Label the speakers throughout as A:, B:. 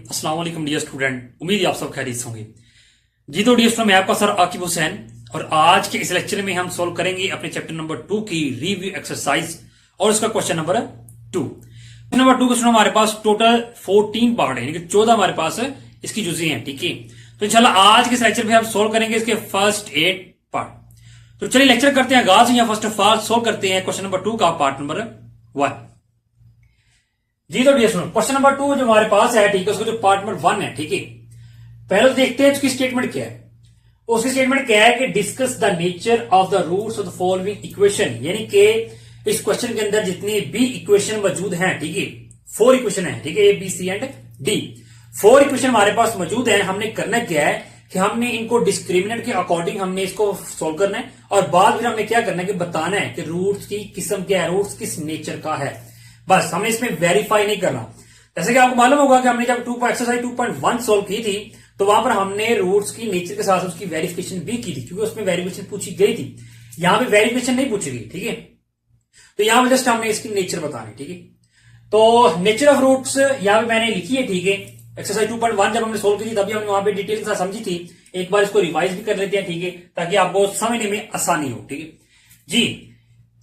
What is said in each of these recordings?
A: अस्सलाम वालेकुम dear student, उम्मीद है आप सब खैरियत से होंगे। जी तो डियर स्टूडेंट, मैं आपका सर आकिब हुसैन और आज के इस लेक्चर में हम सॉल्व करेंगे अपने चैप्टर नंबर 2 की रिव्यू एक्सरसाइज और उसका question number 2। Question number 2 question हमारे पास टोटल 14 पार्ट है, यानी कि 14 हमारे पास इसकी जुज़ी हैं। ठीक है, तो इंशाल्लाह आज के इस लेक्चर में हम सॉल्व करेंगे इसके फर्स्ट 8 पार्ट। तो चलिए लेक्चर करते हैं आगाज। या फर्स्ट ऑफ ऑल सॉल्व करते हैं क्वेश्चन नंबर 2 का पार्ट नंबर 1। जी तो डियर स्टूडेंट, क्वेश्चन नंबर 2 जो हमारे पास है, ठीक है, उसका जो पार्ट नंबर 1 है, ठीक है, पहले तो देखते हैं उसकी स्टेटमेंट क्या है। उसकी स्टेटमेंट क्या है कि discuss the nature of the roots of the following equation, यानी कि इस क्वेश्चन के अंदर जितनी भी इक्वेशन मौजूद हैं, ठीक है, 4 इक्वेशन है, ठीक है, A B C and D, 4 equation हमारे पास मौजूद है। हमने करना क्या है कि हमने इनको डिस्क्रिमिनेंट के अकॉर्डिंग हमने इसको सोल्व करना है और बाद फिर हमने क्या करना है कि बताना है कि रूट्स की किस्म क्या है, रूट्स किस नेचर का है। बस हमें इसमें वेरीफाई नहीं करना। जैसे कि आपको मालूम होगा कि हमने जब एक्सरसाइज 2.1 सोल्व की थी तो वहां पर हमने रूट्स की नेचर के साथ उसकी वेरिफिकेशन भी की थी, क्योंकि उसमें वेरिफिकेशन पूछी गई थी। यहां पे वेरिफिकेशन नहीं पूछी गई, ठीक है। तो यहां पर जस्ट हमने इसकी नेचर बतानी, ठीक है। तो नेचर ऑफ रूट्स यहां पे मैंने लिखी है, ठीक है। एक्सरसाइज 2.1 जब हमने सोल्व की थी तभी हमने वहां पे डिटेल के साथ समझी थी। एक बार इसको रिवाइज भी कर लेते हैं, ठीक है, ताकि आपको समझने में आसानी हो, ठीक है जी।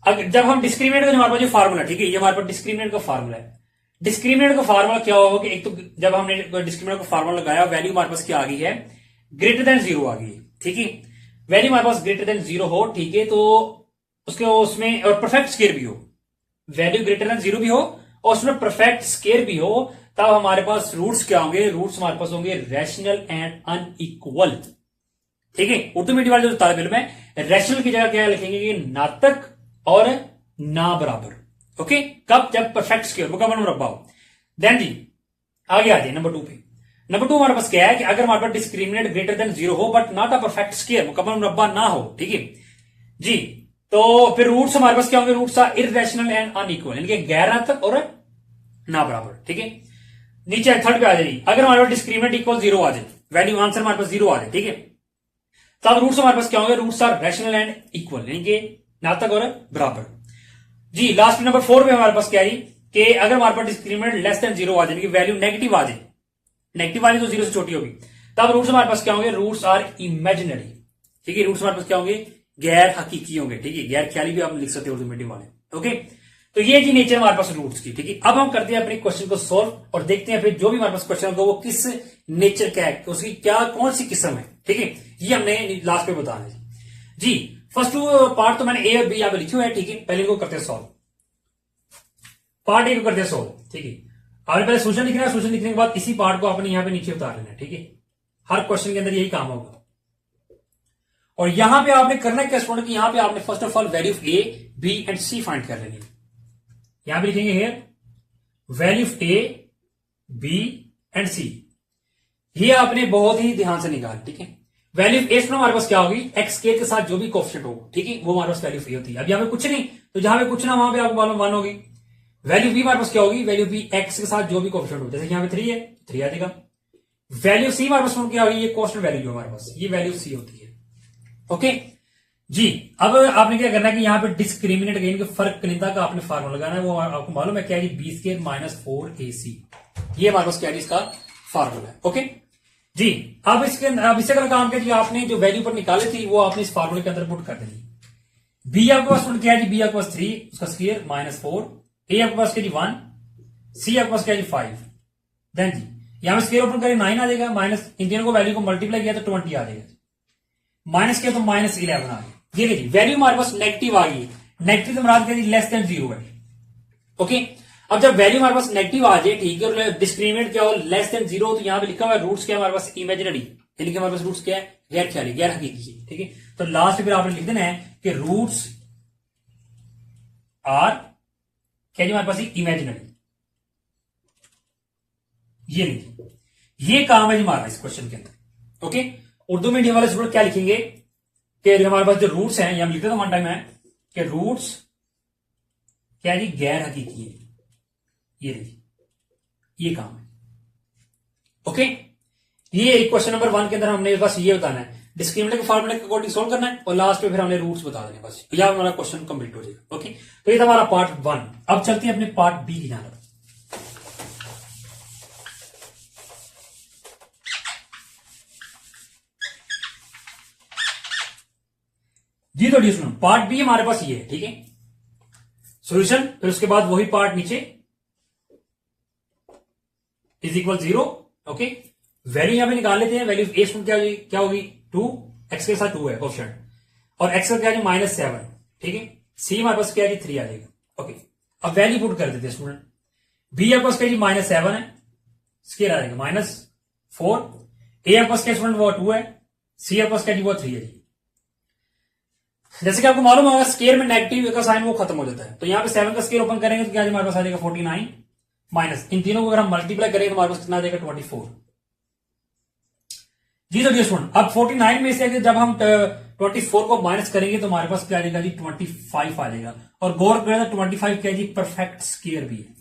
A: जब हम डिस्क्रिमिनेंट का हमारे पास जो फार्मूला, ठीक है, ये हमारे पास डिस्क्रिमिनेंट का फार्मूला है। डिस्क्रिमिनेंट का फार्मूला क्या होगा कि एक तो जब हमने डिस्क्रिमिनेंट का फार्मूला लगाया, वैल्यू हमारे पास क्या आ गई है, ग्रेटर देन 0 आ गई है, ठीक है। वैल्यू हमारे पास ग्रेटर देन 0 हो, ठीक है, तो उसके उसमें और परफेक्ट स्केयर भी हो, वैल्यू ग्रेटर देन 0 भी हो और उसमें परफेक्ट स्केयर भी हो, तब हमारे पास रूट्स क्या होंगे, रूट्स हमारे पास होंगे रैशनल एंड अनइक्वल, ठीक है। उर्दू मीडियम वाले जो तालिब इल्म है, रैशनल की जगह क्या लिखेंगे कि नातक और ना बराबर, ओके। कब? जब परफेक्ट स्क्वायर मुकम्मल मुरब्बा हो। देन जी आगे आ जाए नंबर 2 पे। नंबर 2 हमारे पास क्या है कि अगर हमारे पास डिस्क्रिमिनेंट ग्रेटर देन 0 हो but not a perfect square, मुकम्मल मुरब्बा ना हो, ठीक है जी, तो फिर रूट्स हमारे पास क्या होंगे, roots are irrational and unequal, यानी कि गैर नातक और ना बराबर, ठीक है। नीचे थर्ड पे आ जाएगी, अगर हमारे पास डिस्क्रिमिनेंट इक्वल 0 आ जाए, वैल्यू आंसर हमारे पास 0 आ जाए, ठीक है, तब रूट्स हमारे पास क्या होंगे, roots are rational and equal, यानी कि नातक और बराबर जी। लास्ट नंबर 4 में हमारे पास क्या है कि अगर हमारे पास डिस्क्रिमिनेंट लेस देन 0 आ जाए, कि वैल्यू नेगेटिव आ जाए, नेगेटिव आ जाए तो 0 से छोटी होगी, तब रूट्स हमारे पास क्या होंगे, रूट्स आर इमेजिनरी, ठीक है। रूट्स हमारे पास क्या होंगे, गैर हकीकी होंगे, ठीक है, गैर ख्याली भी आप लिख सकते हो उर्दू मीडियम वाले, ओके। तो ये जी नेचर हमारे पास रूट्स की, ठीक है। अब हम करते हैं अपने क्वेश्चन को सोल्व और देखते हैं फिर जो भी हमारे पास क्वेश्चन होगा वो किस नेचर का है, उसकी क्या कौन सी किस्म है, ठीक है, ये हमने लास्ट पे बताना है जी। फर्स्ट पार्ट तो मैंने ए और बी यहां पे लिखे हुए हैं, ठीक है। पहले इनको करते हैं सॉल्व, पार्ट ए को करते हैं सॉल्व, ठीक है। आपने पहले सोल्यूशन लिखना है, सोल्यूशन लिखने के बाद इसी पार्ट को आपने यहां पे नीचे उतार लेना है, ठीक है। हर क्वेश्चन के अंदर यही काम होगा। और यहां पे आपने करना क्या स्टूडेंट कि यहां पे आपने first of all value of A B and C find कर लेनी है। यहां पे लिखेंगे here value of A B and C, ये आपने बहुत ही ध्यान से निकाल, ठीक है। वैल्यू ऑफ ए हमारे पास क्या होगी, एक्स के साथ जो भी कोएफिशिएंट हो, ठीक है, वो हमारे पास वैल्यू ऑफ ए होती है। अब यहां पे कुछ नहीं, तो जहां पे कुछ ना वहां पे आपको मालूम 1 होगी। वैल्यू बी हमारे पास क्या होगी, वैल्यू बी एक्स के साथ जो भी कोएफिशिएंट हो, जैसे यहां पे 3 है, 3 आ जाएगा। वैल्यू सी हमारे पास क्या होगी, ये कांस्टेंट वैल्यू जो हमारे पास, ये वैल्यू सी होती है, ओके जी। अब आपने क्या करना है कि यहां पे डिस्क्रिमिनेंट गेन के फर्क कनिंदा का आपने फार्मूला लगाना है, वो आपको मालूम है क्या है, बी स्क्वायर माइनस 4ac, ये हमारे पास क्या है, इसका फार्मूला है, ओके जी। अब इसके अगर काम किया जी, आपने जो वैल्यू पर निकाली थी वो आपने इस फार्मूले के अंदर पुट कर देनी। बी आपके पास क्या है जी, बी आपके पास 3 उसका स्क्वायर माइनस 4, ए आपके पास क्या जी 1, सी आपके पास क्या जी 5, देन जी यहां पे स्क्वायर ओपन करें 9 आ जाएगा, माइनस इन तीनों को वैल्यू को मल्टीप्लाई किया तो 20 आ जाएगा, माइनस किया तो माइनस 11 आ गया। ये देखिए वैल्यू हमारे पास नेगेटिव आ गई, नेगेटिव तो मराद क्या जी लेस देन 0 है, ओके। अब जब वैल्यू हमारे पास नेगेटिव आ जाए, ठीक है, और डिस्क्रिमिनेंट क्या हो लेस देन 0, तो यहां पे लिखा हुआ है रूट्स क्या हमारे पास इमेजिनरी, यानी कि हमारे पास रूट्स क्या है, गैर ख्याली, गैर हकीकी, ठीक है। तो लास्ट फिर आपने लिख देना है कि रूट्स आर क्या जी हमारे पास इमेजिनरी, ये लिखिए, ये काम है जी हमारा इस क्वेश्चन के अंदर, ओके। उर्दू मीडियम वाले स्टूडेंट क्या लिखेंगे कि हमारे पास जो रूट्स हैं, हम लिखते थे वन टाइम है कि रूट्स क्या जी गैर हकीकी है, ये देखिए ये काम है, ओके। ये क्वेश्चन नंबर 1 के अंदर हमने बस ये बताना है, डिस्क्रिमिनेंट के फार्मूले के अकॉर्डिंग सोल्व करना है और लास्ट पे फिर हमने रूट्स बता देने, बस यह हमारा क्वेश्चन कंप्लीट हो जाएगा, ओके। तो ये था हमारा पार्ट 1। अब चलते हैं अपने पार्ट बी की जानिब। जी तो डी स्टूडेंट पार्ट बी हमारे पास ये है, ठीक है, सॉल्यूशन, फिर उसके बाद वही पार्ट नीचे इज इक्वल 0, ओके। वैल्यू यहां पे निकाल लेते हैं, वैल्यू ए स्टूडेंट क्या होगी 2, एक्स के साथ 2 है ऑप्शन, और एक्स का क्या है -7, ठीक है। सी हमारे पास क्या है 3 आ जाएगा, ओके। अब वैल्यू पुट कर देते हैं स्टूडेंट, बी आपके पास क्या जी -7 है, स्केयर आ जाएगा -4, ए आपके पास क्या स्टूडेंट वो 2 है, सी आपके पास क्या जी वो 3 है जी। जैसे कि आपको मालूम होगा स्केयर में नेगेटिव का साइन वो खत्म हो जाता है, तो यहां पे 7 का स्केयर ओपन करेंगे तो क्या हमारे पास आ जाएगा 49, माइनस इन तीनों को अगर हम मल्टीप्लाई करेंगे तो हमारे पास कितना आ जाएगा 24 जी। तो स्टूडेंट अब 49 में से जब हम 24 को माइनस करेंगे तो हमारे पास क्या आ जाएगा जी 25 आ जाएगा, और गौर करें तो 25 क्या जी परफेक्ट स्केयर भी है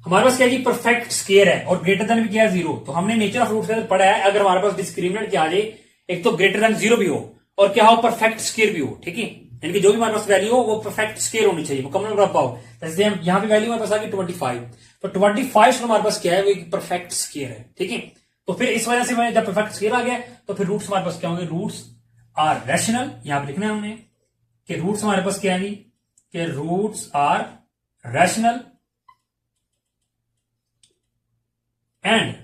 A: हमारे पास, क्या जी परफेक्ट स्केयर है, और ग्रेटर देन भी क्या है 0। तो हमने नेचर ऑफ रूट्स में पढ़ा है अगर हमारे पास डिस्क्रिमिनेंट क्या आ जाए, एक तो ग्रेटर देन 0 भी हो और क्या हो परफेक्ट स्केयर भी हो, ठीक है, यानी कि जो भी हमारे पास वैल्यू हो वो परफेक्ट स्केयर होनी चाहिए, मुकम्मल मुरब्बा हो। जैसे हम यहां पे वैल्यू हमारे पास आ गई 25, तो 25 हमारे पास क्या है वो एक परफेक्ट स्केयर है, ठीक है। तो फिर इस वजह से जब परफेक्ट स्केयर आ गया तो फिर रूट्स हमारे पास क्या होंगे, रूट्स आर रैशनल, यहां पे लिखना है हमने कि रूट्स हमारे पास क्या है कि roots are rational and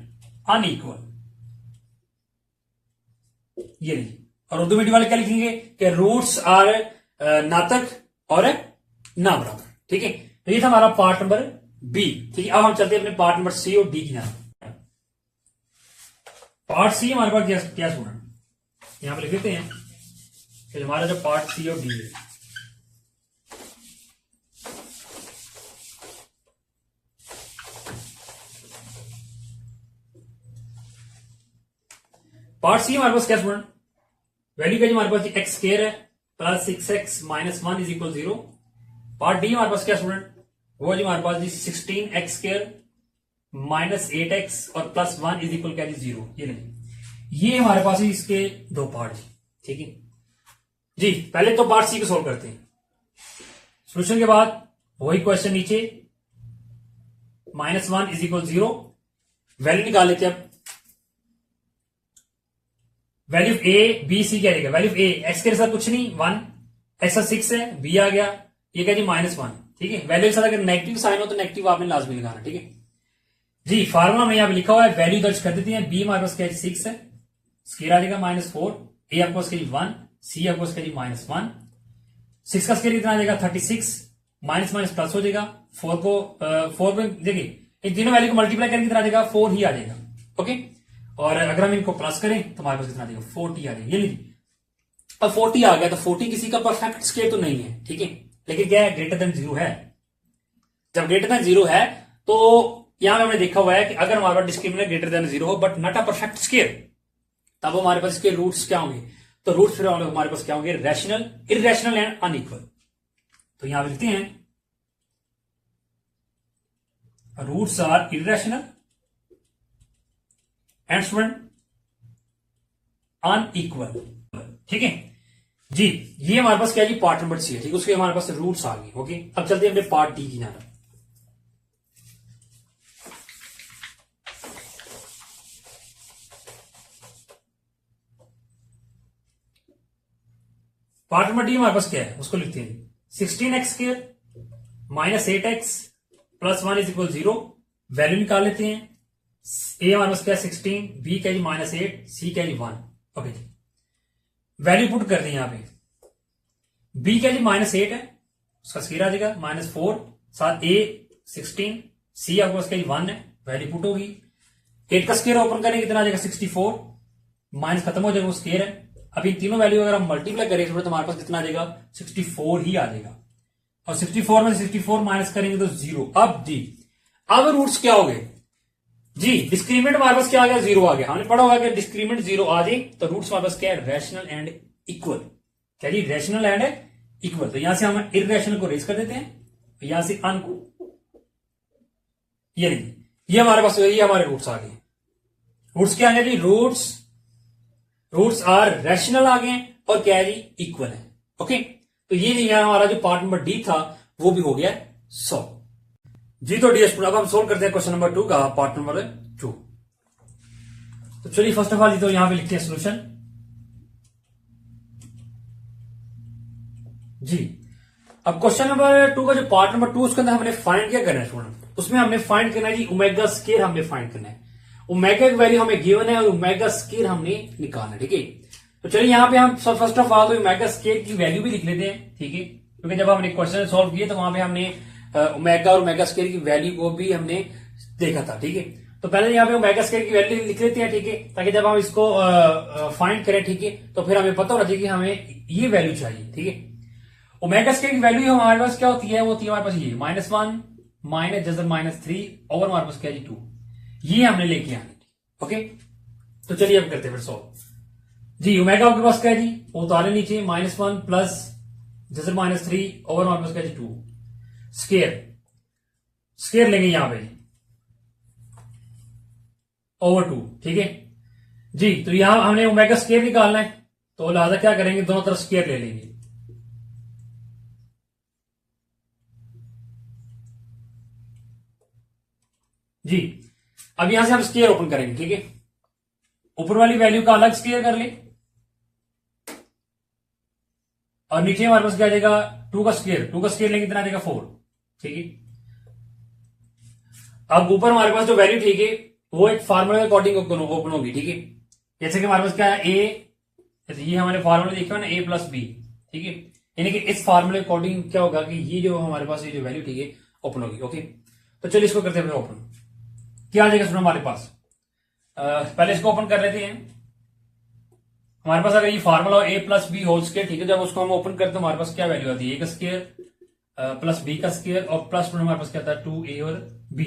A: unequal, ये नहीं। और उर्दू मीडियम वाले क्या लिखेंगे कि रूट्स आर नातक और ना बराबर, ठीक है। तो ये था हमारा पार्ट नंबर बी, ठीक है। अब हम चलते हैं अपने पार्ट नंबर सी और डी की तरफ। पार्ट सी हमारे पास क्या स्टूडेंट यहां पर लिख देते हैं कि हमारा जो पार्ट सी और डी है, पार्ट सी हमारे पास क्या स्टूडेंट वैल्यू क्या हमारे पास एक्स स्क्वायर है plus 6x minus 1 is equal 0। Part D हमारे पास क्या स्टूडेंट वो जी हमारे पास जी 16x स्क्वायर माइनस 8x और प्लस 1 इज इक्वल क्या जी 0। ये नहीं, ये हमारे पास ही इसके दो पार्ट जी, ठीक है जी। पहले तो पार्ट सी को सोल्व करते हैं, सोल्यूशन के बाद वही क्वेश्चन नीचे -1 इज इक्वल 0, वैल्यू निकाल लेते हैं। अब वैल्यू ए बी सी क्या रहेगा, वैल्यू ए एक्स के साथ कुछ नहीं 1, एक्स का 6 है, बी आ गया, ये क्या जी -1, ठीक है। वैल्यू के साथ अगर नेगेटिव साइन हो तो नेगेटिव आपने लाजमी लगाना, ठीक है जी। फार्मूला में यहां पे लिखा हुआ है, वैल्यू दर्ज कर देते हैं। बी हमारे पास क्या है 6 है, स्केयर आ जाएगा -4, ए आपके पास क्या जी 1, सी आपके पास क्या जी -1, 6 का स्केयर कितना आ जाएगा 36, माइनस माइनस प्लस हो जाएगा, 4 में देखिए इन तीनों वैल्यू को मल्टीप्लाई करेंगे कितना आ जाएगा 4 ही आ जाएगा, ओके। और अगर हम इनको प्लस करें तो हमारे पास कितना आ जाएगा 40 आ जाएगा। ये नहीं, अब 40 आ गया तो 40 किसी का परफेक्ट स्केयर तो नहीं है, ठीक है, लेकिन क्या है ग्रेटर देन 0 है। जब ग्रेटर देन 0 है तो यहां पे हमने देखा हुआ है कि अगर हमारे पास डिस्क्रिमिनेंट ग्रेटर देन 0 हो but not a perfect square, तब हमारे पास इसके रूट्स क्या होंगे, तो रूट्स फिर हमारे पास क्या होंगे रैशनल, इररेशनल एंड अनइक्वल। तो यहां पे लिखते हैं roots are irrational and student unequal, ठीक है जी। ये हमारे पास क्या जी पार्ट नंबर सी है, ठीक है, उसके हमारे पास रूट्स आ गए, ओके। अब चलते हैं अपने पार्ट डी की तरफ। पार्ट नंबर डी हमारे पास क्या है उसको लिखते हैं 16x square minus 8x plus 1 is equal 0। Value निकाल लेते हैं, ए हमारे पास क्या है 16, बी क्या जी -8, सी क्या जी 1, ओके जी। वैल्यू पुट कर दें यहां पे, बी क्या जी -8 है, उसका स्क्वायर आ जाएगा -4, साथ ए 16, सी आपके पास क्या जी 1 है, वैल्यू पुट होगी। 8 का स्क्वायर ओपन करेंगे कितना आ जाएगा 64, माइनस खत्म हो जाएगा वो स्क्वायर है। अब इन तीनों वैल्यू अगर हम मल्टीप्लाई करेंगे तो हमारे पास कितना आ जाएगा 64 ही आ जाएगा, और 64 में 64 माइनस करेंगे तो 0। अब जी अब रूट्स क्या हो गए जी, डिस्क्रिमिनेंट हमारे पास क्या आ गया 0 आ गया। हमने पढ़ा हुआ कि डिस्क्रिमिनेंट 0 आ जाए तो रूट्स हमारे पास क्या है रैशनल एंड इक्वल, क्या जी रैशनल एंड इक्वल। तो यहां से हम इररेशनल को रेज कर देते हैं, तो यहां से अन को ये नहीं, ये हमारे पास ये हमारे रूट्स आ गए। रूट्स क्या है जी, रूट्स आर रैशनल आ गए और क्या है जी इक्वल है, ओके। तो ये यहां हमारा जो पार्ट नंबर डी था वो भी हो गया 100 जी। तो डी स्टूडेंट अब हम सोल्व करते हैं क्वेश्चन नंबर 2 का पार्ट नंबर 2। तो चलिए फर्स्ट ऑफ ऑल जी तो यहां पे लिखते हैं सोल्यूशन। जी अब क्वेश्चन नंबर 2 का जो पार्ट नंबर 2 उसके अंदर हमने फाइंड क्या करना है स्टूडेंट, उसमें हमने फाइंड करना है जी ओमेगा स्केयर हमने फाइंड करना है। ओमेगा की वैल्यू हमें गिवन है और ओमेगा स्केयर हमने निकालना है। ठीक है, तो चलिए यहाँ पे हम फर्स्ट ऑफ ऑल तो ओमेगा स्केयर की वैल्यू भी लिख लेते हैं। ठीक है, क्योंकि जब हमने क्वेश्चन सॉल्व किए तो वहां पे हमने ओमेगा और ओमेगा स्केयर की वैल्यू को भी हमने देखा था। ठीक है, तो पहले यहाँ पे ओमेगा स्केयर की वैल्यू लिख लेते हैं। ठीक है, ताकि जब हम इसको फाइंड करें, ठीक है, तो फिर हमें पता होना चाहिए कि हमें ये वैल्यू चाहिए। ठीक है, ओमेगा स्केयर की वैल्यू हमारे पास क्या होती है, वो होती है हमारे पास ये -1 माइनस जजर -3 ओवर हमारे पास क्या जी 2, ये हमने लेके आनी। ओके, तो चलिए अब करते हैं फिर सॉल्व। जी ओमेगा आपके पास क्या है जी, वो उतारे नीचे -1 प्लस जजर -3 ओवर हमारे पास क्या जी 2, स्केयर स्केयर लेंगे यहां पे ओवर 2। ठीक है जी, तो यहां हमने ओमेगा स्केयर निकालना है, तो लिहाजा क्या करेंगे, दोनों तरफ स्केयर ले लेंगे। जी अब यहां से हम स्केयर ओपन करेंगे। ठीक है, ऊपर वाली वैल्यू का अलग स्केयर कर ले और नीचे हमारे पास क्या आ जाएगा 2 का स्केयर लेंगे कितना आ जाएगा 4। ठीक है, अब ऊपर हमारे पास जो वैल्यू ठीक है वो एक फार्मूला के अकॉर्डिंग ओपन होगी। ठीक है, जैसे कि हमारे पास क्या है ए, जैसे ये हमारे फार्मूला देखे ना a प्लस बी। ठीक है, यानी कि इस फार्मूले अकॉर्डिंग क्या होगा कि ये जो हमारे पास ये जो वैल्यू ठीक है ओपन होगी। ओके, तो चलिए इसको करते हैं ओपन। क्या आ जाएगा सुनो हमारे पास, पहले इसको ओपन कर लेते हैं। हमारे पास अगर ये फार्मूला ए प्लस बी होल स्केयर, ठीक है, जब उसको हम ओपन करते हैं हमारे पास क्या वैल्यू आती है, ए का स्केयर प्लस बी का स्केयर और प्लस हमारे पास क्या आता है 2a और b,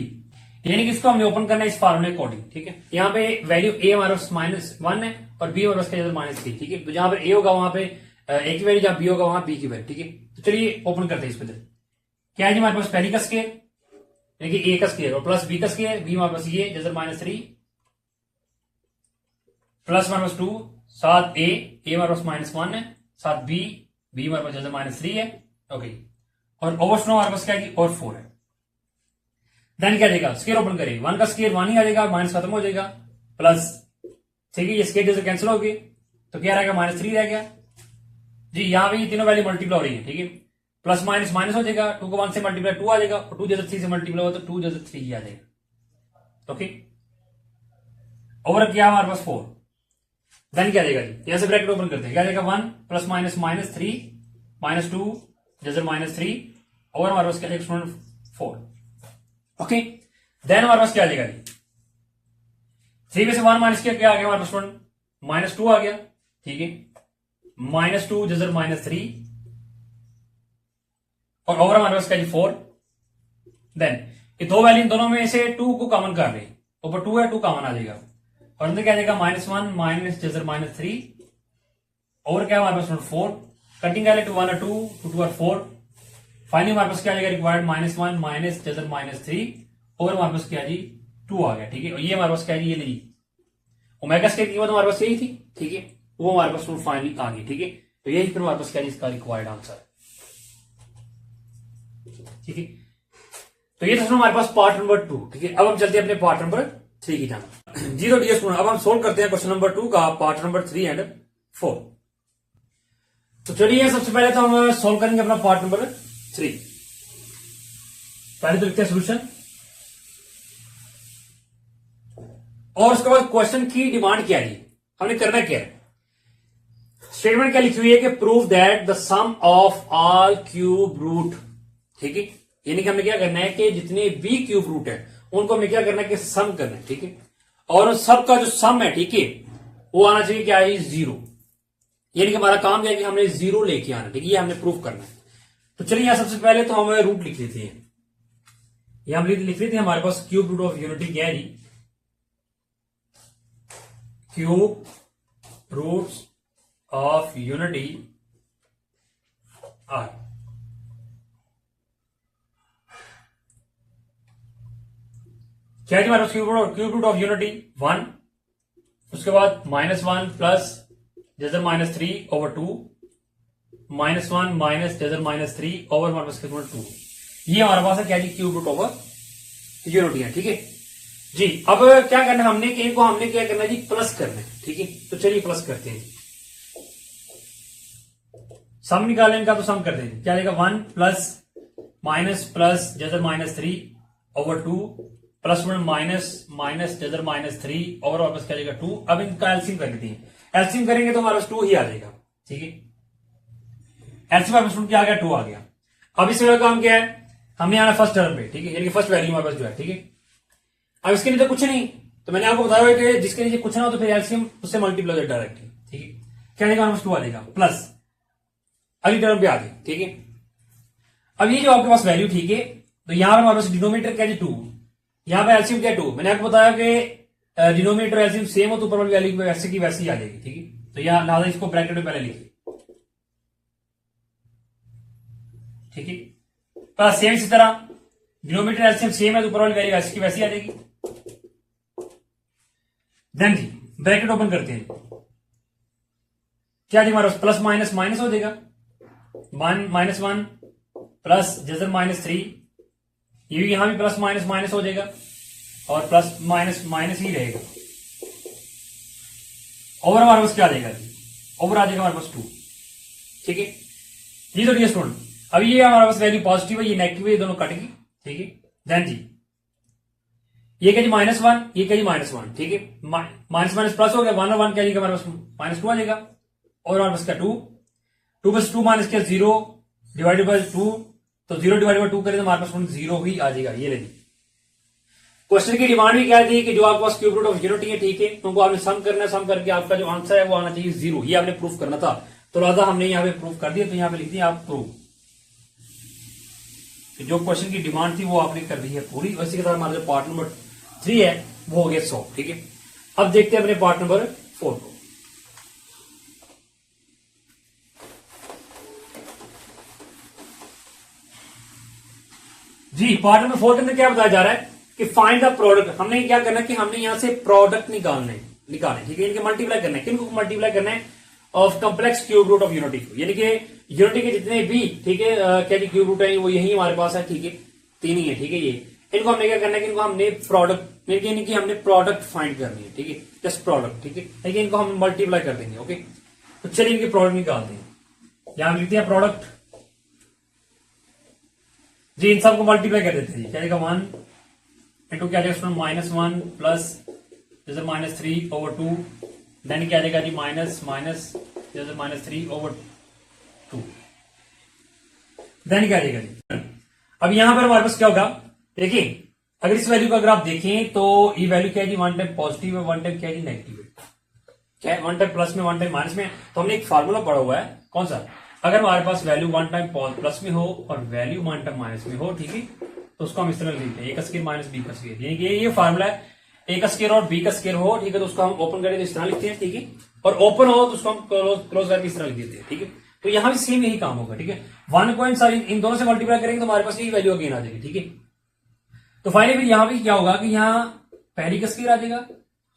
A: यानी कि इसको हमने ओपन करना है इस फार्मूले अकॉर्डिंग। ठीक है, यहाँ पे वैल्यू ए हमारे पास -1 है और बी हमारे पास क्या -3। ठीक है, तो जहां पर ए होगा वहां पे ए की वैल्यू, जहां बी होगा वहां बी की वैल्यू। ठीक है, तो चलिए ओपन करते हैं इसको। क्या है जी हमारे पास पहली का स्केयर यानी कि ए का स्केयर और प्लस बी का स्केयर, बी हमारे पास ये जैसे -3 प्लस हमारे पास 2 साथ ए हमारे पास -1 है, साथ बी हमारे पास जैसे -3 है। ओके, और ओवर हमारे पास क्या है और 4 है। देन क्या जाएगा, स्केयर ओपन करें, 1 का स्केयर 1 ही आ जाएगा, माइनस खत्म हो जाएगा, प्लस। ठीक है, ये स्केयर जैसे कैंसिल हो गए तो क्या रहेगा -3 रह गया जी। यहां पे ये तीनों वैल्यू मल्टीप्लाई हो रही है। ठीक है, प्लस माइनस माइनस हो जाएगा, 2 को 1 से मल्टीप्लाई 2 आ जाएगा और 2 जैसे 3 से मल्टीप्लाई हो तो 2 जैसे 3 ही आ जाएगा। ओके, ओवर क्या हमारे पास 4। देन क्या जाएगा जी, यहां से ब्रैकेट ओपन करते हैं, क्या जाएगा 1 प्लस माइनस -3 -2 जैसे -3 ओवर हमारे पास क्या जाएगा 4। ओके, देन हमारे पास क्या आ जाएगा जी, 3 में से 1 माइनस किया क्या आ गया हमारे पास -2 आ गया। ठीक है, -2 जजर -3 और ओवर हमारे पास क्या जी 4। देन ये दो वैल्यू दोनों में से 2 को कॉमन कर रहे, ऊपर 2 है 2 कॉमन आ जाएगा और अंदर क्या आ जाएगा -1 माइनस जजर -3 और क्या हमारे पास 4। कटिंग कर ले 2 1 और 2 2 और 4। फाइनली हमारे पास क्या आ जाएगा रिक्वायर्ड -1 माइनस जजर -3 और हमारे पास क्या जी 2 आ गया। ठीक है, और ये हमारे पास क्या है ये ली ओमेगा स्केयर की कीमत हमारे पास यही थी। ठीक है, वो हमारे पास फाइनली आ गई। ठीक है, तो यही फिर हमारे पास क्या इसका रिक्वायर्ड आंसर है। ठीक है, तो ये था हमारे पास पार्ट नंबर 2। ठीक है, अब हम चलते हैं अपने पार्ट नंबर 3 की जाना। जी तो डियर स्टूडेंट, अब हम सोल्व करते हैं क्वेश्चन नंबर 2 का पार्ट नंबर 3 एंड 4। तो चलिए सबसे पहले तो हम सोल्व करेंगे अपना पार्ट नंबर 3। पहले तो लिखते हैं सोल्यूशन और उसके बाद क्वेश्चन की डिमांड क्या है, हमने करना क्या है। स्टेटमेंट क्या लिखी हुई है कि prove that the sum of all cube root. ठीक है, यानी कि हमने क्या करना है कि जितने भी क्यूब रूट है उनको हमें क्या करना है कि सम करना है। ठीक है, और उन सब का जो सम है, ठीक है, वो आना चाहिए क्या है 0, यानी कि हमारा काम क्या है कि हमने 0 लेके आना। ठीक है, ये हमने प्रूव करना है। तो चलिए यहां सबसे पहले तो हम रूट लिख लेते हैं। यह हम लिख लेते हैं हमारे पास क्यूब रूट ऑफ यूनिटी क्या है जी, cube roots of unity are. क्या है हमारे क्यूब रूट ऑफ यूनिटी 1, उसके बाद -1 plus Jhajjar -3 over 2 -1 minus Jhajjar -3 over हमारे पास 2। ये हमारे पास है क्या जी क्यूब रूट ओवर यूनिटी है। ठीक है जी, अब क्या करना है हमने कि इनको हमने क्या करना है जी प्लस करना है। ठीक है, तो चलिए प्लस करते हैं। सम निकालने का तो सम कर देंगे, क्या आएगा 1 plus minus plus Jhajjar minus 3 over 2 plus 1 minus minus Jhajjar minus 3 over वापस क्या आएगा 2। अब इनका एलसीएम कर लेते हैं, एलसीएम करेंगे तो हमारे पास 2 ही आ जाएगा, ठीक है। एलसीएम हमारे पास क्या आ गया 2 आ गया। अब इस वाला काम क्या है, हमने आना फर्स्ट टर्म पे, ठीक है, यानी फर्स्ट वैल्यू हमारे पास जो है, ठीक है। अब इसके नीचे कुछ नहीं, तो मैंने आपको बताया कि जिसके नीचे कुछ ना हो तो फिर एलसीएम उससे मल्टीप्लाई हो डायरेक्ट, ठीक है। क्या आएगा हमारे पास 2 आ जाएगा प्लस अगली टर्म पे आ गई, ठीक है। अब ये जो आपके पास वैल्यू, ठीक है, तो यहां पर हमारे पास डिनोमिनेटर क्या है 2, यहां पे एलसीएम क्या है 2। मैंने आपको बताया कि डिनोमिनेटर एलसीएम सेम हो तो ऊपर वाली वैल्यू वैसे की वैसे ही आ जाएगी, ठीक है। तो यहां लिहाजा इसको ब्रैकेट में पहले लिखिए, ठीक है। तो सेम इसी तरह डिनोमिनेटर एलसीएम सेम है तो ऊपर वाली वैल्यू वैसे की वैसी आ जाएगी। देन जी ब्रैकेट ओपन करते हैं, क्या जी हमारे पास प्लस माइनस माइनस हो जाएगा, 1 माइनस 1 प्लस जजर माइनस 3, ये भी यहां भी प्लस माइनस माइनस हो जाएगा और प्लस माइनस माइनस ही रहेगा। ओवर हमारे पास क्या आ जाएगा जी, ओवर आ जाएगा हमारे पास 2, ठीक है। ये तो डियर स्टूडेंट अब ये हमारे पास वैल्यू पॉजिटिव है, ये नेगेटिव है, ये दोनों कटेगी, ठीक है। देन जी ये क्या जी -1, ये क्या जी -1, ठीक है। माइनस माइनस प्लस हो गया, 1 और 1 क्या जाएगा हमारे पास -2 आ जाएगा। और हमारे पास क्या 2 प्लस 2 माइनस क्या 0 डिवाइडेड बाय 2, तो 0 डिवाइडेड बाय 2 करें तो हमारे पास 0 ही आ जाएगा। ये ले क्वेश्चन की डिमांड भी क्या थी कि जो आपके पास क्यूब रूट ऑफ यूनिटी है, ठीक है, उनको आपने सम करना है, सम करके आपका जो आंसर है वो आना चाहिए 0, ये आपने प्रूफ करना था। तो लिहाजा हमने यहाँ पे प्रूफ कर दिया, तो यहाँ पे लिख दिया आप प्रूफ। तो जो क्वेश्चन की डिमांड थी वो आपने कर दी है पूरी। वैसे के साथ हमारा जो पार्ट नंबर 3 है वो हो गया 100, ठीक है। अब देखते हैं अपने पार्ट नंबर 4 को। जी पार्ट नंबर 4 के अंदर क्या बताया जा रहा है कि फाइंड द प्रोडक्ट। हमने क्या करना है कि हमने यहां से प्रोडक्ट निकालने, ठीक है, इनके मल्टीप्लाई करना है। किनको मल्टीप्लाई करना है, of complex cube root of unity को, यानी कि यूनिटी के जितने भी, ठीक है, क्या जी क्यूब रूट है वो यही हमारे पास है, ठीक है, 3 ही है, ठीक है। ये इनको हमने क्या करना है कि इनको हमने प्रोडक्ट, यानी कि हमने प्रोडक्ट फाइंड करनी है, ठीक है, जस्ट प्रोडक्ट, ठीक है, लेकिन इनको हम मल्टीप्लाई कर देंगे। ओके, तो चलिए इनके प्रोडक्ट निकालते हैं। यहां लिखते हैं प्रोडक्ट जी, इन सबको मल्टीप्लाई कर देते हैं। क्या जाएगा 1 इंटू क्या जाएगा -1 प्लस जैसे -3 ओवर 2, देन क्या जाएगा जी माइनस माइनस जैसे -3 ओवर 2, देन क्या जाएगा जी। अब यहां पर हमारे पास क्या होगा, देखिए अगर इस वैल्यू को अगर आप देखें तो ये वैल्यू क्या है जी, 1 टाइम पॉजिटिव है, 1 टाइम क्या है जी नेगेटिव है, क्या है 1 टाइम प्लस में 1 टाइम माइनस में। तो हमने एक फार्मूला पढ़ा हुआ है, कौन सा, अगर हमारे पास वैल्यू 1 टाइम प्लस में हो और वैल्यू 1 टाइम माइनस में हो, ठीक है, तो उसको हम इस तरह लिखते हैं, ए का स्क्वायर माइनस बी का स्क्वायर, यानी कि ये फार्मूला है, ए का स्क्वायर और बी का स्क्वायर हो, ठीक है, तो उसको हम ओपन करें तो इस तरह लिखते हैं, ठीक है, और ओपन हो तो उसको हम क्लोज करके इस तरह लिख देते हैं, ठीक है। तो यहां भी सेम यही काम होगा, ठीक है, 1 को इन दोनों से मल्टीप्लाई करेंगे तो हमारे पास यही वैल्यू अगेन आ जाएगी, ठीक है। तो फाइनली यहां भी क्या होगा कि यहां पहली का स्क्वायर आ जाएगा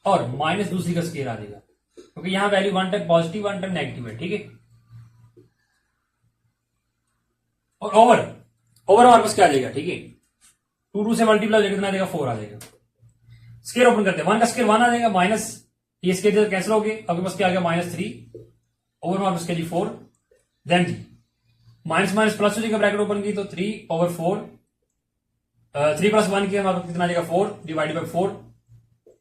A: और माइनस दूसरी का स्क्वायर आ जाएगा, क्योंकि यहां value 1 time positive 1 time negative है, ठीक है। और ओवर हमारे पास क्या आ जाएगा, ठीक है, 2 से मल्टीप्लाई हो जाएगा, कितना आ जाएगा 4 आ जाएगा। स्क्वायर ओपन करते हैं, 1 का स्क्वायर 1 आ जाएगा, माइनस ये स्क्वायर कैंसिल हो गए, आपके पास क्या आ गया -3 ओवर हमारे पास क्या जी 4, देन जी माइनस माइनस प्लस हो जाएगा, ब्रैकेट ओपन की तो 3 ओवर 4, 3 प्लस 1 की हमारे पास कितना आ जाएगा 4 डिवाइडेड बाय 4,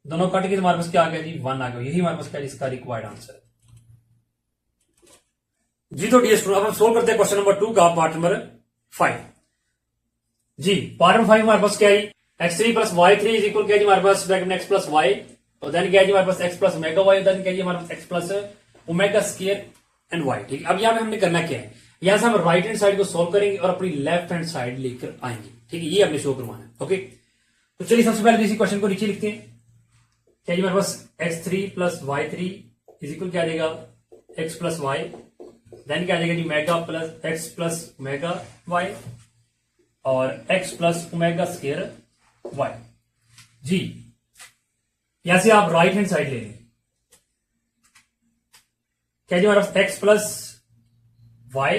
A: दोनों कट के हमारे पास क्या आ गया जी 1 आ गया। यही हमारे पास क्या इसका रिक्वायर्ड आंसर है जी। तो डियर स्टूडेंट अब हम सोल्व करते हैं क्वेश्चन नंबर 2 का पार्ट नंबर 5 जी। पार्ट नंबर 5 हमारे पास क्या है, x3 plus y3 is equal क्या है हमारे पास ब्रैकेट में x प्लस y, और देन क्या है हमारे पास x plus omega y, then क्या है हमारे पास x plus omega square and y, ठीक है। अब यहां पे हमने करना क्या है, यहां से हम राइट हैंड साइड को सोल्व करेंगे और अपनी लेफ्ट हैंड साइड लेकर आएंगे, ठीक है, ये हमने शो करवाना है। ओके, तो चलिए सबसे पहले इसी क्वेश्चन को नीचे लिखते हैं। क्या हमारे पास x3 plus y3 is equal क्या आ जाएगा x प्लस y, देन क्या आ जाएगा जी mega plus x plus omega y और x plus omega square y जी। यहां से आप राइट हैंड साइड ले लें, क्या जी हमारे पास x प्लस y,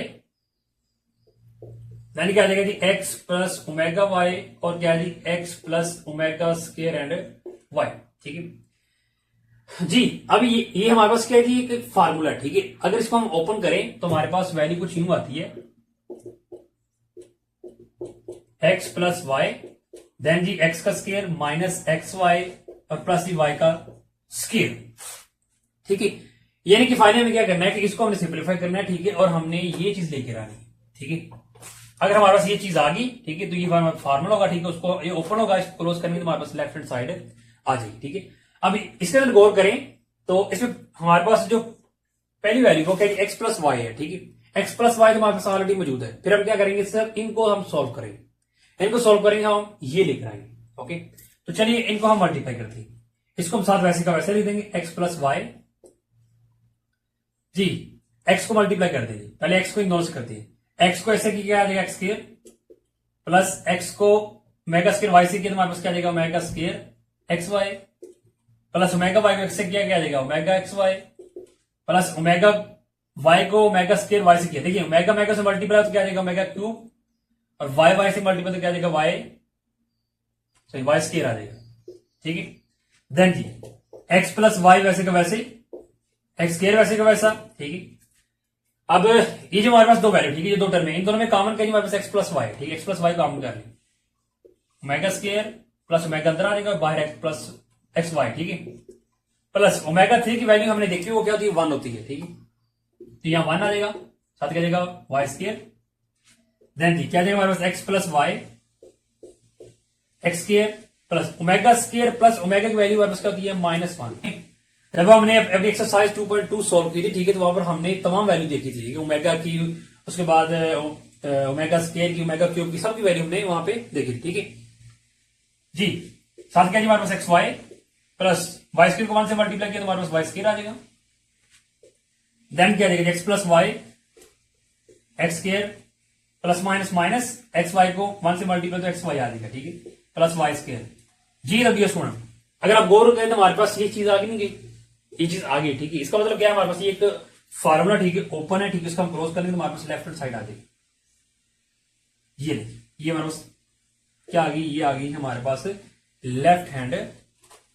A: देन क्या आ जाएगा जी x प्लस ओमेगा y और क्या है जी x plus omega square and y, ठीक है। जी अब ये हमारे पास क्या है जी, एक फार्मूला है, ठीक है। अगर इसको हम ओपन करें तो हमारे पास वैल्यू कुछ यूं आती है, x प्लस वाई, देन जी x का स्केयर माइनस एक्स वाई और प्लस जी y का स्केयर, ठीक है। यानी कि फाइनल में क्या करना है कि इसको हमने सिंप्लीफाई करना है, ठीक है, और हमने ये चीज लेकर आनी है, ठीक है। अगर हमारे पास ये चीज आ गई, ठीक है, तो ये फार्मूला होगा, ठीक है, उसको ये ओपन होगा, इसको क्लोज करने के हमारे पास लेफ्ट हैंड साइड आ जाएगी, ठीक है। अब इसके अंदर गौर करें तो इसमें हमारे पास जो पहली वैल्यू वो क्या एक्स प्लस वाई है, ठीक है। एक्स प्लस वाई तो हमारे पास ऑलरेडी मौजूद है। फिर हम क्या करेंगे सर, इनको हम सॉल्व करेंगे, इनको सॉल्व करेंगे हम ये लेकर आएंगे, ओके। तो चलिए इनको हम मल्टीप्लाई करते हैं, इसको हम साथ वैसे का वैसे लिख देंगे, एक्स प्लस वाई जी, एक्स को मल्टीप्लाई कर देंगे, पहले एक्स को इन दोनों से करते हैं, एक्स को ऐसे की क्या आ जाएगा एक्स स्क्वायर, प्लस एक्स को ओमेगा स्क्वायर वाई से किया तो हमारे पास क्या आ जाएगा omega square x y, plus omega y को एक्स से किया क्या आ जाएगा omega x y, plus omega y को ओमेगा स्क्वायर वाई से किया, देखिए ओमेगा ओमेगा से मल्टीप्लाई तो क्या आ जाएगा ओमेगा क्यूब, और वाई वाई से मल्टीप्लाई तो क्या आ जाएगा वाई, सॉरी वाई स्क्वायर आ जाएगा, ठीक है। देन जी एक्स प्लस वाई वैसे का वैसे, एक्स स्क्वायर वैसे का वैसा, ठीक है। अब ये जो हमारे पास दो वैल्यू, ठीक है, ये दो टर्म है, इन दोनों में कॉमन क्या हमारे पास एक्स प्लस वाई, ठीक है, एक्स प्लस वाई कॉमन कर लें, ओमेगा स्क्वायर प्लस ओमेगा अंदर आ जाएगा, बाहर एक्स प्लस एक्स वाई, ठीक है, प्लस ओमेगा 3 की वैल्यू हमने देखी वो क्या होती है 1 होती है, ठीक है, तो यहां 1 आ जाएगा, साथ क्या जाएगा वाई स्क्वायर, देन जी क्या जाएगा हमारे पास x plus y x square plus omega square plus omega की वैल्यू हमारे पास क्या होती है -1। जब हमने अभी एक्सरसाइज 2.2 सॉल्व की थी, ठीक है, तो वहां पर हमने तमाम वैल्यू देखी थी, ओमेगा की, उसके बाद ओमेगा स्क्वायर की, ओमेगा क्यूब की, सबकी वैल्यू हमने वहां पे देखी थी, ठीक है जी। साथ क्या जी हमारे पास x y plus y square को 1 से मल्टीप्लाई किया तो हमारे पास वाई स्क्वायर आ जाएगा, देन क्या जाएगा x plus y x square plus minus minus x y को 1 से मल्टीप्लाई तो एक्स वाई आ जाएगा, ठीक है, प्लस वाई स्क्वायर जी। रखिए स्टूडेंट, अगर आप गौर करें तो हमारे पास ये चीज आ गई नहीं, ये चीज आ गई, ठीक है। इसका मतलब क्या है हमारे पास ये एक फार्मूला, ठीक है, ओपन है, ठीक है, इसका हम क्लोज करेंगे तो हमारे पास लेफ्ट हैंड साइड आ जाएगी, ये हमारे पास क्या आ गई, ये आ गई हमारे पास लेफ्ट हैंड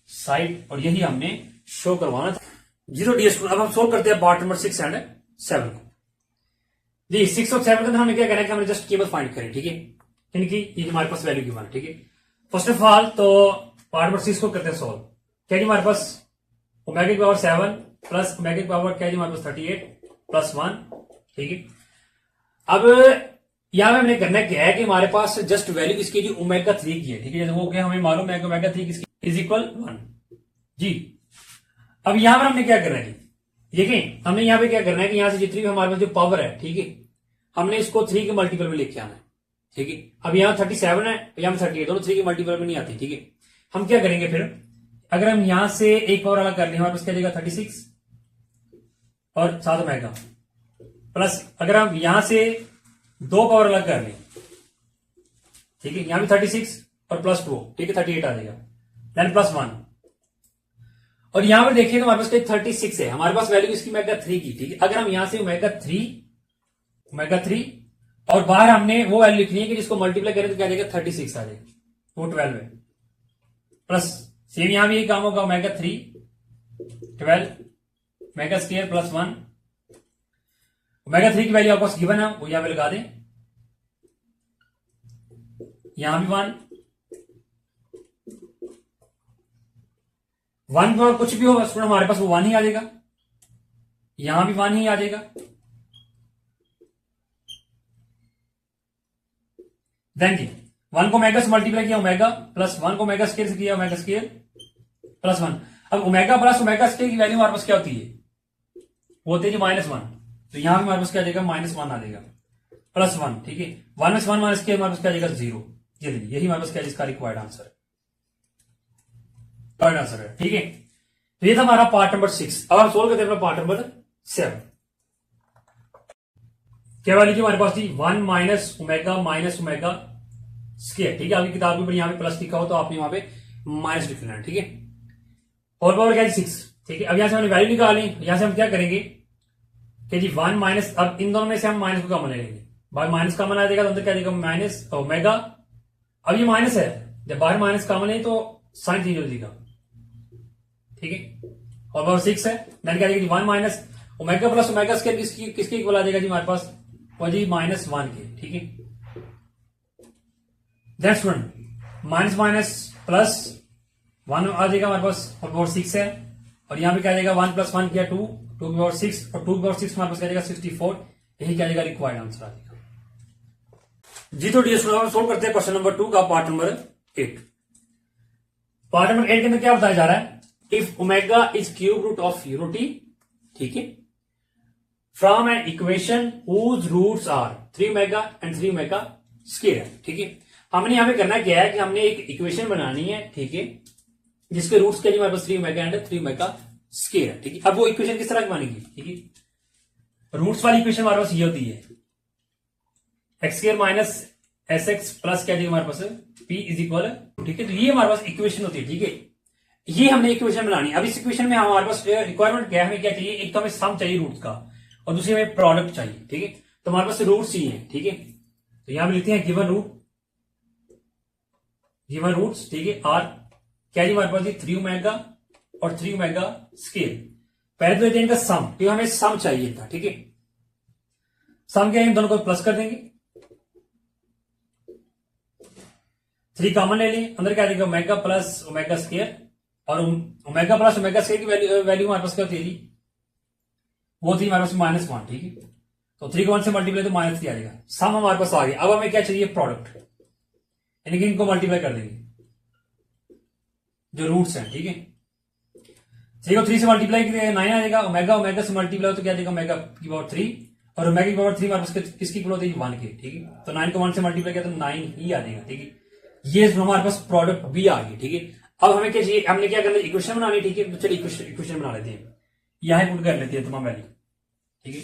A: साइड, और यही हमने शो करवाना था। जीरो डी स्टूडेंट, अब हम सोल्व करते हैं पार्ट नंबर 6 एंड 7 को। जी 6 और 7 के अंदर हमें क्या करना है कि हमें जस्ट केवल फाइंड करें, ठीक है, इनकी ये हमारे पास वैल्यू गिवन है, ठीक है। फर्स्ट ऑफ ऑल तो पार्ट नंबर 6 को करते हैं सोल्व। क्या जी हमारे पास ओमेगा की पावर 7 प्लस ओमेगा की पावर क्या जी हमारे पास 38 प्लस 1, ठीक है। अब यहां में हमने करना क्या है कि हमारे पास जस्ट वैल्यू किसकी जी ओमेगा 3 की है, ठीक है, जैसे वो क्या हमें मालूम है कि ओमेगा 3 किसकी इज इक्वल 1 जी। अब यहां पर हमने क्या करना है जी, देखिए हमने यहां पे क्या करना है कि यहां से जितनी भी हमारे पास जो पावर है, ठीक है, हमने इसको 3 के मल्टीपल में लेके आना है, ठीक है। अब यहां 37 है, यहां 38, दोनों 3 के मल्टीपल में नहीं आती, ठीक है। हम क्या करेंगे फिर, अगर हम यहां से एक पावर अलग कर लें हमारे पास क्या जाएगा 36 और 7 ओमेगा, प्लस अगर हम यहां से 2 पावर अलग कर लें, ठीक है, यहां भी 36 और प्लस 2, ठीक है, 38 आ जाएगा, देन प्लस 1, और यहां पर देखिए तो हमारे पास 36 है, हमारे पास वैल्यू इसकी ओमेगा 3 की, ठीक है। अगर हम यहां से ओमेगा 3 और बाहर हमने वो वैल्यू लिखनी है कि जिसको मल्टीप्लाई करें तो क्या जाएगा 36 आ जाएगा, वो 12 है, प्लस सेम यहां भी यही काम होगा omega 3 12 omega square plus 1, omega 3 की वैल्यू आपको गिवन है वो यहां पे लगा दें, यहां भी 1 पर कुछ भी होगा स्टूडेंट हमारे पास वो 1 ही आ जाएगा, यहां भी 1 ही आ जाएगा, देन जी 1 को ओमेगा से मल्टीप्लाई किया ओमेगा प्लस 1 को ओमेगा स्क्वायर से किया ओमेगा स्क्वायर प्लस 1। अब ओमेगा प्लस ओमेगा स्क्वायर की वैल्यू हमारे पास क्या होती है, वो होती है जी -1, तो यहां भी हमारे पास क्या आ जाएगा -1 आ जाएगा प्लस 1, ठीक है। 1 में 1 माइनस किया हमारे पास क्या आ जाएगा 0, यही हमारे पास क्या इसका रिक्वायर्ड आंसर है, ठीक है। तो ये था हमारा पार्ट नंबर 6। अब हम सोल्व करते हैं अपना पार्ट नंबर 7। क्या वैल्यू थी हमारे पास थी 1 माइनस ओमेगा स्क्वायर, ठीक है। आपकी किताब के ऊपर यहां पे प्लस लिखा हो तो आपने वहां पे माइनस लिख लेना, ठीक है। और पावर क्या है 6, ठीक है। अब यहां से हमने वैल्यू निकाली, यहां से हम क्या करेंगे कि जी 1 माइनस, अब इन दोनों में से हम माइनस को कॉमन ले लेंगे, बाहर माइनस कॉमन आ जाएगा तो अंदर क्या जाएगा माइनस ओमेगा, अब ये माइनस है, जब बाहर माइनस कॉमन है तो साइन चेंज हो जाएगा, ठीक है। और पावर 6 है, देन क्या आ जाएगा जी 1 minus omega plus omega square किसके इक्वल आ जाएगा जी हमारे पास, वो जी -1 के, ठीक है। Then student minus minus plus 1 आ जाएगा हमारे पास, और पावर 6 है, और यहां पे क्या आ जाएगा 1 + 1 किया 2 की पावर 6, और 2 की पावर 6 हमारे पास क्या आ जाएगा 64, यही क्या आ जाएगा रिक्वायर्ड आंसर आ जाएगा जी। तो डियर स्टूडेंट हम सोल्व करते हैं क्वेश्चन नंबर 2 का पार्ट नंबर 8। पार्ट नंबर 8 के अंदर क्या बताया जा रहा है, if omega is cube root of unity, ठीक है, from an equation whose roots are 3 omega and 3 omega square, ठीक है। हमने यहां पे करना क्या है कि हमने एक इक्वेशन बनानी है, ठीक है, जिसके रूट्स क्या जी हमारे पास 3 ओमेगा एंड 3 ओमेगा स्क्वायर, ठीक है। अब वो इक्वेशन किस तरह की बनेगी, ठीक है, रूट्स वाली इक्वेशन हमारे पास ये होती है x square minus S x plus क्या हमारे पास पी इज इक्वल, ठीक है। तो ये हमारे पास इक्वेशन होती है, ठीक है, ये हमने इक्वेशन बनानी है। अब इस इक्वेशन में हमारे पास रिक्वायरमेंट क्या है, हमें क्या चाहिए, एक तो हमें सम चाहिए रूट्स का, और दूसरी हमें प्रोडक्ट चाहिए, ठीक है। तो हमारे पास रूट्स ही है, ठीक है, तो यहां पे लिखते हैं गिवन रूट्स, ठीक है, आर क्या जी हमारे पास 3 ओमेगा और 3 ओमेगा स्क्वायर। पहले तो लेते हैं इनका सम, तो हमें सम चाहिए था, ठीक है। सम क्या है, दोनों को प्लस कर देंगे, 3 कॉमन ले लें, अंदर क्या आएगा ओमेगा प्लस ओमेगा स्क्वायर, और ओमेगा प्लस ओमेगा स्क्वायर की वैल्यू हमारे पास क्या होती है जी, वो थी हमारे पास -1, ठीक है। तो 3 को 1 से मल्टीप्लाई तो -3 आ जाएगा, सम हमारे पास आ गया। अब हमें क्या चाहिए, प्रोडक्ट, यानी कि इनको मल्टीप्लाई कर देंगे जो रूट्स हैं, ठीक है। 3 को 3 से मल्टीप्लाई किया 9 आ जाएगा, ओमेगा से मल्टीप्लाई तो क्या आ जाएगा ओमेगा की पावर 3, और ओमेगा की पावर 3 हमारे पास किसकी इक्वल होती है 1 के, ठीक है। तो 9 को 1 से मल्टीप्लाई किया तो 9 ही आ जाएगा, ठीक है। ये हमारे पास प्रोडक्ट भी आ गई, ठीक है। अब हमें क्या चाहिए, हमने क्या करना है, इक्वेशन बनानी, ठीक है। तो चलिए इक्वेशन बना लेते हैं, यहां पुट कर लेते हैं तमाम वैल्यू, ठीक है।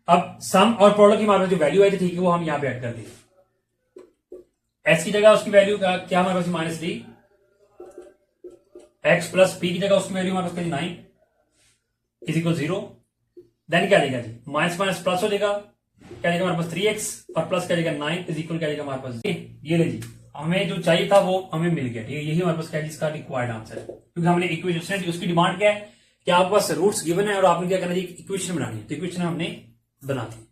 A: अब सम और प्रोडक्ट की हमारे पास जो वैल्यू आई थी, ठीक है, वो हम यहां पे ऐड कर देंगे। एस की जगह उसकी वैल्यू क्या हमारे पास -3, एक्स प्लस पी की जगह उसकी वैल्यू हमारे पास 9 इज इक्वल 0। देन क्या देगा जी, माइनस माइनस प्लस हो जाएगा, क्या देगा हमारे पास 3x, और प्लस क्या देगा 9 इज इक्वल क्या देगा हमारे पास, ये ले जी, हमें जो चाहिए था वो हमें मिल गया, ठीक है। यही हमारे पास क्या इसका रिक्वायर्ड आंसर है, क्योंकि हमने इक्वेशन, उसकी डिमांड क्या है कि आपके पास रूट्स गिवन है और आपने क्या करना है, इक्वेशन बनानी है, तो इक्वेशन हमने बना दी।